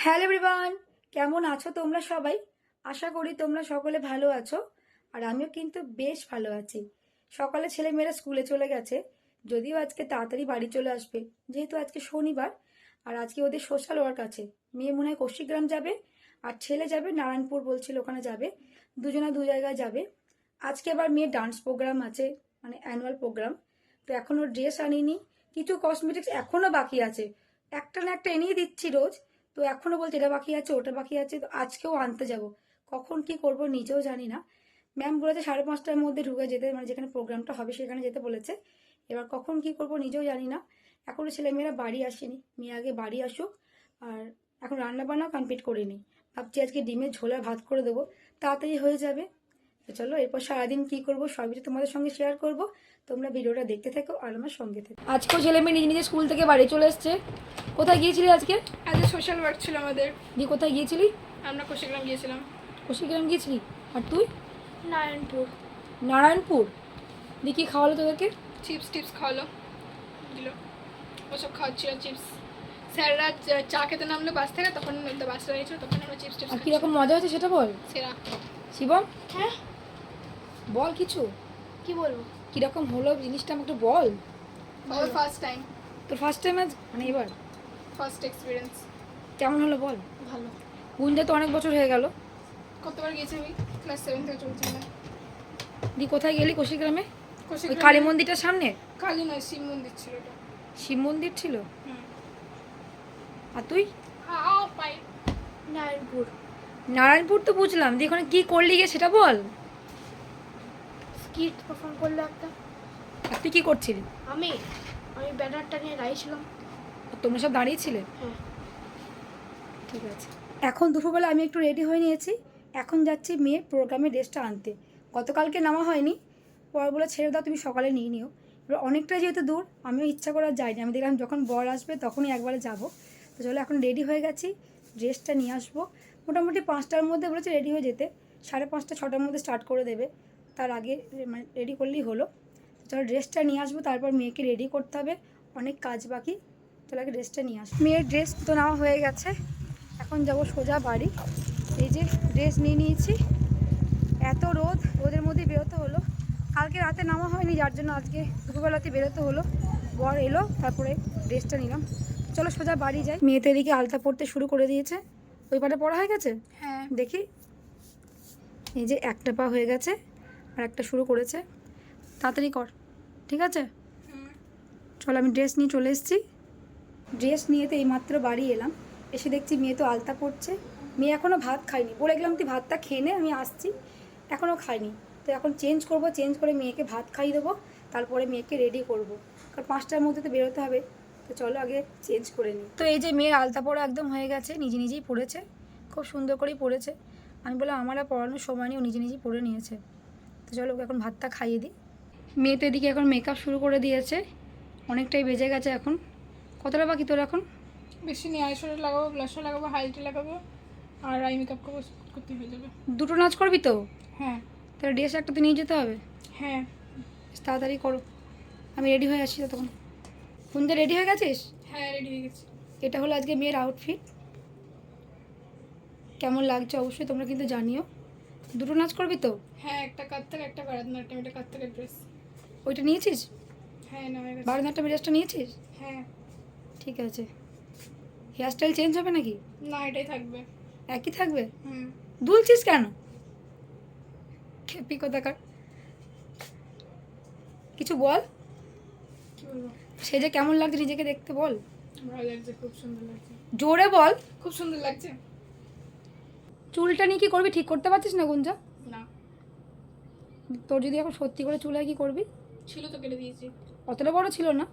Hello everyone, কেমন আছো তোমরা সবাই? আশা করি তোমরা সকলে ভালো আছো। আর আমিও কিন্তু বেশ ভালো আছি। সকালে ছেলেমেয়েরা স্কুলে চলে গেছে, যদিও আজকে তাড়াতাড়ি বাড়ি চলে আসবে, যেহেতু আজকে শনিবার। আর আজকে ওদের সোশ্যাল ওয়ার্ক আছে। মেয়ে মনে হয় কৌশিকগ্রাম যাবে, আর ছেলে যাবে নারায়ণপুর, বলছিল ওখানে যাবে। দুজনা দু জায়গায় যাবে। আজকে আবার মেয়ের ডান্স প্রোগ্রাম আছে, মানে অ্যানুয়াল প্রোগ্রাম। তো এখনও ড্রেস আনিনি, কিছু কসমেটিক্স এখনও বাকি আছে। একটা না একটা এনেই দিচ্ছি রোজ। তো এখনো বলছে এটা বাকি আছে, ওটা বাকি আছে। তো আজকেও আনতে যাব, কখন কি করব নিজেও জানি না। ম্যাম বলেছে 5:30টার মধ্যে ঢুকে যেতে, মানে যেখানে প্রোগ্রামটা হবে সেখানে যেতে বলেছে। এবার কখন কি করব নিজেও জানি না। এখনো ছেলেমেয়েরা বাড়ি আসেনি, মেয়ে আগে বাড়ি আসুক। আর এখন রান্না বান্নাও কমপ্লিট করিনি। ভাবছি আজকে ডিমের ঝোলা ভাত করে দেবো, তাড়াতাড়ি হয়ে যাবে। তো চলো, এরপর সারাদিন কি করব সবই তো তোমাদের সঙ্গে শেয়ার করব। তোমরা ভিডিওটা দেখতে থাকো আর আমার সঙ্গে থেকো। আজকেও ছেলেমেয়ে নিজে নিজে স্কুল থেকে বাড়ি চলে এসছে। কোথায় গিয়েছিলি আজকে? আজকে সোশ্যাল ওয়ার্ক ছিল আমাদের। দিয়ে কোথায় গিয়েছিলি? আমরা কৌশিকগ্রাম গিয়েছিলাম। কৌশিকগ্রাম গিয়েছিলি? আর তুই? নারায়ণপুর। নারায়ণপুর। দিয়ে কি খাওয়ালো তোদেরকে? চিপস খাওয়ালো, দিল। ওসব খাওয়াচ্ছিল চিপস। স্যাররা চা খেতে নামলো বাস থেকে, তখন বাস রয়েছিল, তখন আমরা চিপস আর কিরকম মজা হয়েছে সেটা বল। সেরা। শিবম, হ্যাঁ বল কিছু। কি বলবো? কিরকম হলো জিনিসটা আমাকে একটু বল। আমার ফার্স্ট টাইম। তোর ফার্স্ট টাইম আজ, মানে এবার ফার্স্ট এক্সপিরিয়েন্স। কেমন হলো বল। ভালো। গুঞ্জা তো অনেক বছর হয়ে গেল। কতবার গেছি আমি, ক্লাস 7 থেকে চলছিল। দিয়ে কোথায় গেলি কৌশিকগ্রামে? ওই কৌশিকগ্রামে কালী মন্দিরটার সামনে? কালী নয়, শিব মন্দির ছিল ওটা। শিব মন্দির ছিল। হুম। আর তুই? পাই। নারায়ণপুর। নারায়ণপুর তো বুঝলাম, দিয়ে ওখানে কি করলি গিয়ে সেটা বল। স্কিট পারফর্ম করলো একটা। আর তুই কি করছিলি? আমি আমি ব্যানারটা নিয়ে দাঁড়িয়েছিলাম। আর তোমরা সব দাঁড়িয়েছিলে? হ্যাঁ। ঠিক আছে। এখন দুপুরবেলা আমি একটু রেডি হয়ে নিয়েছি। এখন যাচ্ছি মেয়ের প্রোগ্রামের ড্রেসটা আনতে। গতকালকে নেওয়া হয়নি, পর বলে ছেড়ে দাও, তুমি সকালে নিয়ে নিও। এবার অনেকটা যেহেতু দূর, আমিও ইচ্ছা করে আর যাইনি। আমি দেখলাম যখন বর আসবে তখনই একবারে যাব। তো চলো, এখন রেডি হয়ে গেছি, ড্রেসটা নিয়ে আসবো। মোটামুটি 5টার মধ্যে বলেছে রেডি হয়ে যেতে। 5:30 6টার মধ্যে স্টার্ট করে দেবে, তার আগে মানে রেডি করলেই হলো। চলো ড্রেসটা নিয়ে আসবো, তারপর মেয়েকে রেডি করতে হবে, অনেক কাজ বাকি। চলো আগে ড্রেসটা নিয়ে আসবো। মেয়ের ড্রেস তো নেওয়া হয়ে গেছে, এখন যাব সোজা বাড়ি। এই যে ড্রেস নিয়ে নিয়েছি। এত রোদ, রোদের মধ্যে বেরোতে হলো। কালকে রাতে নামা হয়নি, যার জন্য আজকে দুপুরবেলাতে বেরোতে হলো। বর এলো, তারপরে ড্রেসটা নিলাম। চলো সোজা বাড়ি যাই। মেয়ে তো এদিকে আলতা পড়তে শুরু করে দিয়েছে। ওই পাটা পড়া হয়ে গেছে? হ্যাঁ। দেখি, এই যে একটা পা হয়ে গেছে, আর একটা শুরু করেছে। তাড়াতাড়ি কর, ঠিক আছে? চলো, আমি ড্রেস নিয়ে চলে এসেছি। ড্রেস নিয়ে তো এইমাত্র বাড়ি এলাম। এসে দেখছি মেয়ে তো আলতা পড়ছে। মেয়ে এখনও ভাত খায়নি, বলে গেলাম তুই ভাতটা খেয়ে নে, আমি আসছি। এখনও খায়নি। তো এখন চেঞ্জ করব, চেঞ্জ করে মেয়েকে ভাত খাইয়ে দেবো, তারপরে মেয়েকে রেডি করব। কারণ 5টার মধ্যে তো বেরোতে হবে। তো চলো আগে চেঞ্জ করে নিই। তো এই যে মেয়ের আলতা পড়া একদম হয়ে গেছে, নিজে নিজেই পড়েছে, খুব সুন্দর করেই পড়েছে। আমি বললাম আমার আর পড়ানোর সময় নেই, ও নিজে নিজেই পড়ে নিয়েছে। তো চলো ওকে এখন ভাতটা খাইয়ে দিই। মেয়ে তো এদিকে এখন মেকআপ শুরু করে দিয়েছে, অনেকটাই বেজে গেছে এখন। কতটা বাকি তোর এখন? বেশি নেই, আইশ্যাডো লাগাবো, ব্লাশার লাগাবো, হাইলাইটার লাগাবো, আর আই মেকআপ করতে হয়ে যাবে। দুটো নাচ করবি তো? হ্যাঁ। তাহলে ড্রেস একটা তো নিয়ে যেতে হবে। হ্যাঁ। তাড়াতাড়ি করো, আমি রেডি হয়ে আসছি তখন। কুঞ্জা রেডি হয়ে গেছিস? হ্যাঁ, রেডি হয়ে গেছি। এটা হলো আজকে মেয়ের আউটফিট। কেমন লাগছে অবশ্যই তোমরা কিন্তু জানিও। দুটো নাচ করবি তো? হ্যাঁ, একটা কাত্তার, একটা ভারতনাট্যম, এটা কাত্তারের ড্রেস। ওইটা নিয়েছিস? হ্যাঁ, না হয়ে গেছে। ভারতনাট্যম ড্রেসটা নিয়েছিস? হ্যাঁ। ঠিক আছে। হেয়ারস্টাইল চেঞ্জ হবে নাকি? না, এটাই থাকবে। একই থাকবে? হুম। দুলছিস কেন? খেপি কোথাকার। কিছু বল, কি বলবো? সে যে কেমন লাগছে নিজেকে দেখতে বল। ভালো লাগছে, খুব সুন্দর লাগছে। জোরে বল। খুব সুন্দর লাগছে। চুলটা নিয়ে কি করবি, ঠিক করতে পারছিস না গুঞ্জা? না। তোর যদি এখন সত্যি করে চুল হয় কি করবি? ছিল তো, কেটে দিয়েছি। অতটা বড় ছিল না।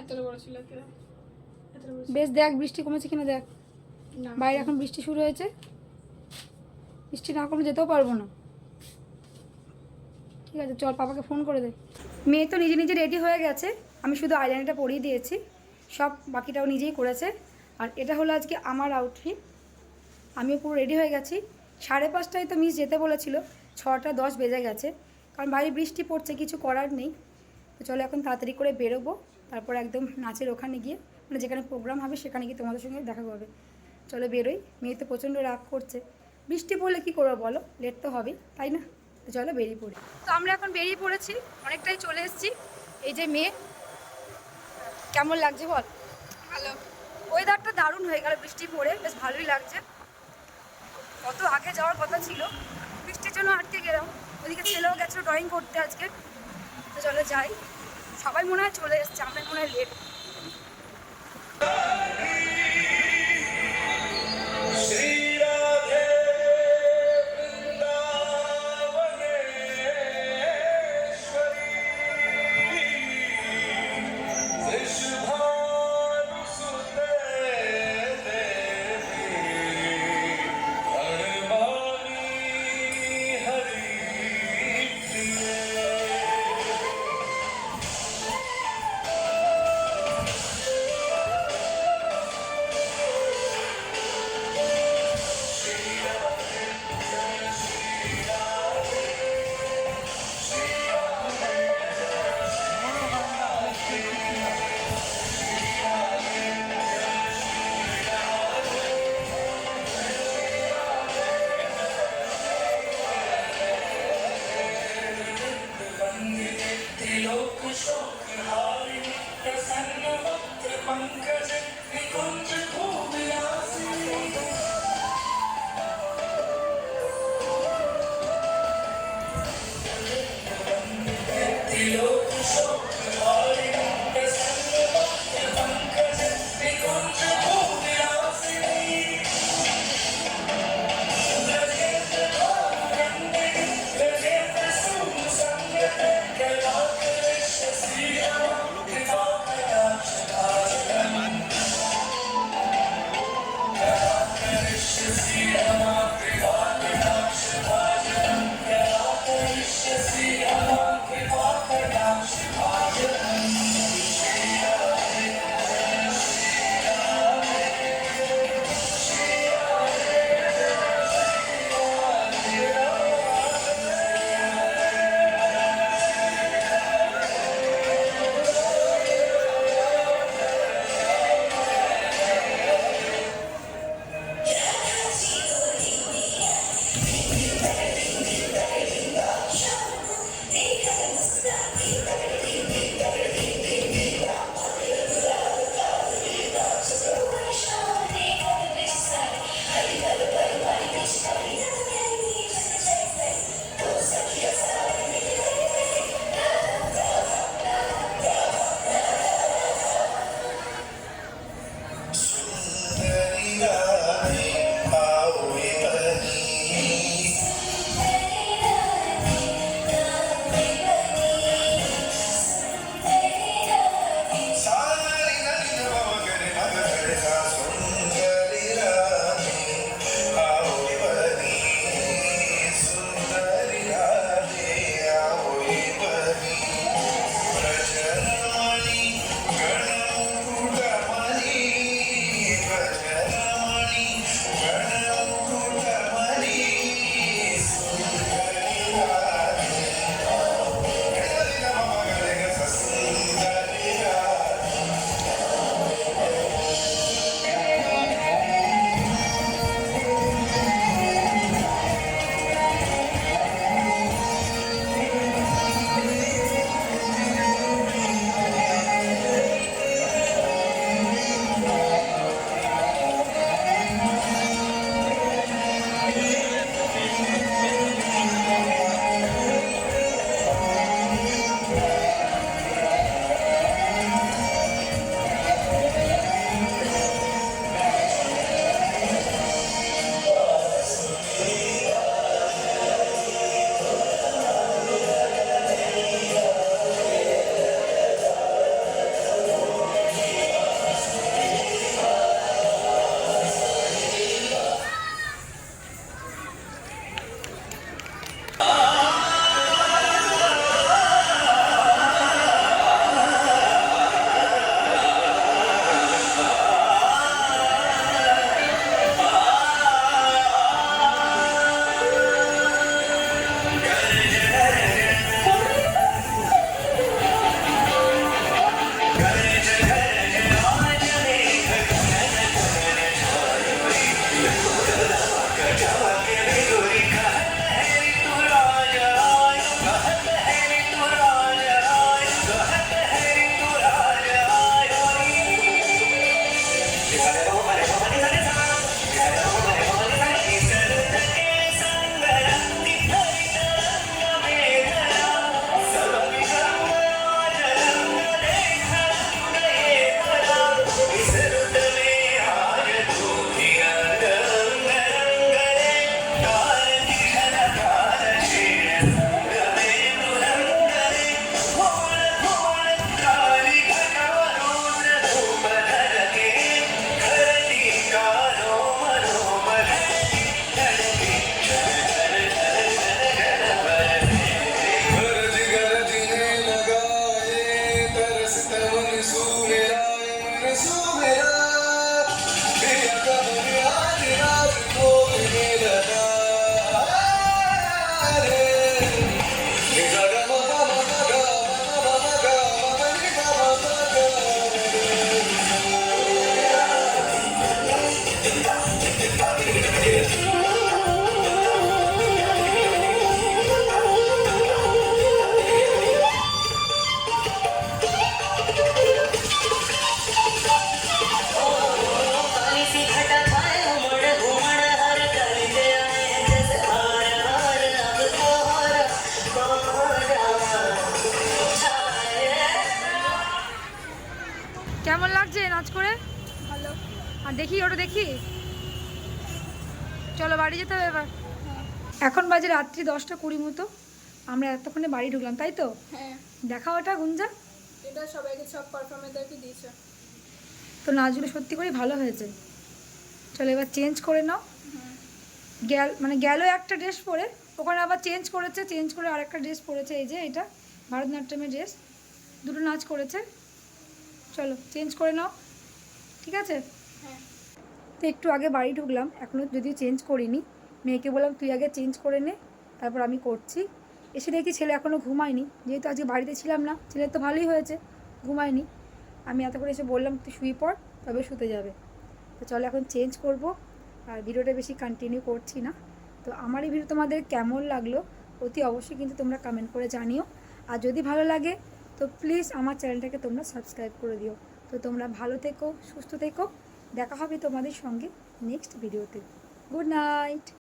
এতটা বড় ছিল, এতটা বড় ছিল। বেশ, দেখ বৃষ্টি কমেছে কিনা দেখ। না, বাইরে এখন বৃষ্টি শুরু হয়েছে, বৃষ্টি না কমে যেতেও পারবো না। ঠিক আছে চল, পাপাকে ফোন করে দে। মেয়ে তো নিজে নিজে রেডি হয়ে গেছে, আমি শুধু আইলাইনারটা পরিয়ে দিয়েছি, সব বাকিটাও নিজেই করেছে। আর এটা হলো আজকে আমার আউটফিট। আমিও পুরো রেডি হয়ে গেছি। 5:30টায় তো মিস যেতে বলেছিল, 6:10 বেজে গেছে, কারণ বাইরে বৃষ্টি পড়ছে, কিছু করার নেই। তো চলো এখন তাড়াতাড়ি করে বেরোবো, তারপর একদম নাচের ওখানে গিয়ে, মানে যেখানে প্রোগ্রাম হবে সেখানে গিয়ে তোমাদের সঙ্গে দেখা হবে। চলো বেরোই, মেয়ে তো প্রচণ্ড রাগ করছে। বৃষ্টি পড়লে কী করবো বলো, লেট তো হবেই, তাই না? তো চলো বেরিয়ে পড়ি। তো আমরা এখন বেরিয়ে পড়েছি, অনেকটাই চলে এসেছি। এই যে মেয়ে, কেমন লাগছে বল? ভালো। ওয়েদারটা দারুণ হয়ে গেল, বৃষ্টি পড়ে বেশ ভালোই লাগছে। কত আগে যাওয়ার কথা ছিল, বৃষ্টির জন্য আটকে গেলাম। ওদিকে ছেলেও গেছিলো ড্রয়িং করতে আজকে। তো চলো যাই, সবাই মনে হয় চলে এসছে, আমরা মনে হয় লেট। দেখি ওটা দেখি, চলো বাড়ি যেতে হবে এবার। এখন বাজে রাত্রি 10:20 মতো, আমরা এতক্ষণে বাড়ি ঢুকলাম তাই তো। হ্যাঁ, দেখা ওটা গুঞ্জা, এটা সবাইকে সব পারফরমেন্সদেরকে দিয়েছে। তো নাচগুলো সত্যি করেই ভালো হয়েছে। চলো এবার চেঞ্জ করে নাও। গেল একটা ড্রেস পরে, ওখানে আবার চেঞ্জ করেছে, চেঞ্জ করে আরেকটা ড্রেস পরেছে, এই যে এটা ভারতনাট্যমের ড্রেস, দুটো নাচ করেছে। চলো চেঞ্জ করে নাও, ঠিক আছে। হ্যাঁ, তো একটু আগে বাড়ি ঢুকলাম, এখনও যদিও চেঞ্জ করিনি, মেয়েকে বললাম তুই আগে চেঞ্জ করে নে, তারপর আমি করছি। এসে দেখি ছেলে এখনও ঘুমায়নি, যেহেতু আজকে বাড়িতে ছিলাম না, ছেলের তো ভালোই হয়েছে, ঘুমায়নি। আমি এত করে এসে বললাম তুই শুয়ে পড়, তবে শুতে যাবে। তো চলো এখন চেঞ্জ করব, আর ভিডিওটা বেশি কন্টিনিউ করছি না। তো আমার এই ভিডিও তোমাদের কেমন লাগলো অতি অবশ্যই কিন্তু তোমরা কমেন্ট করে জানিও, আর যদি ভালো লাগে তো প্লিজ আমার চ্যানেলটাকে তোমরা সাবস্ক্রাইব করে দিও। তো তোমরা ভালো থেকো, সুস্থ থেকো, দেখা হবে তোমাদের সঙ্গে নেক্সট ভিডিওতে। Good night.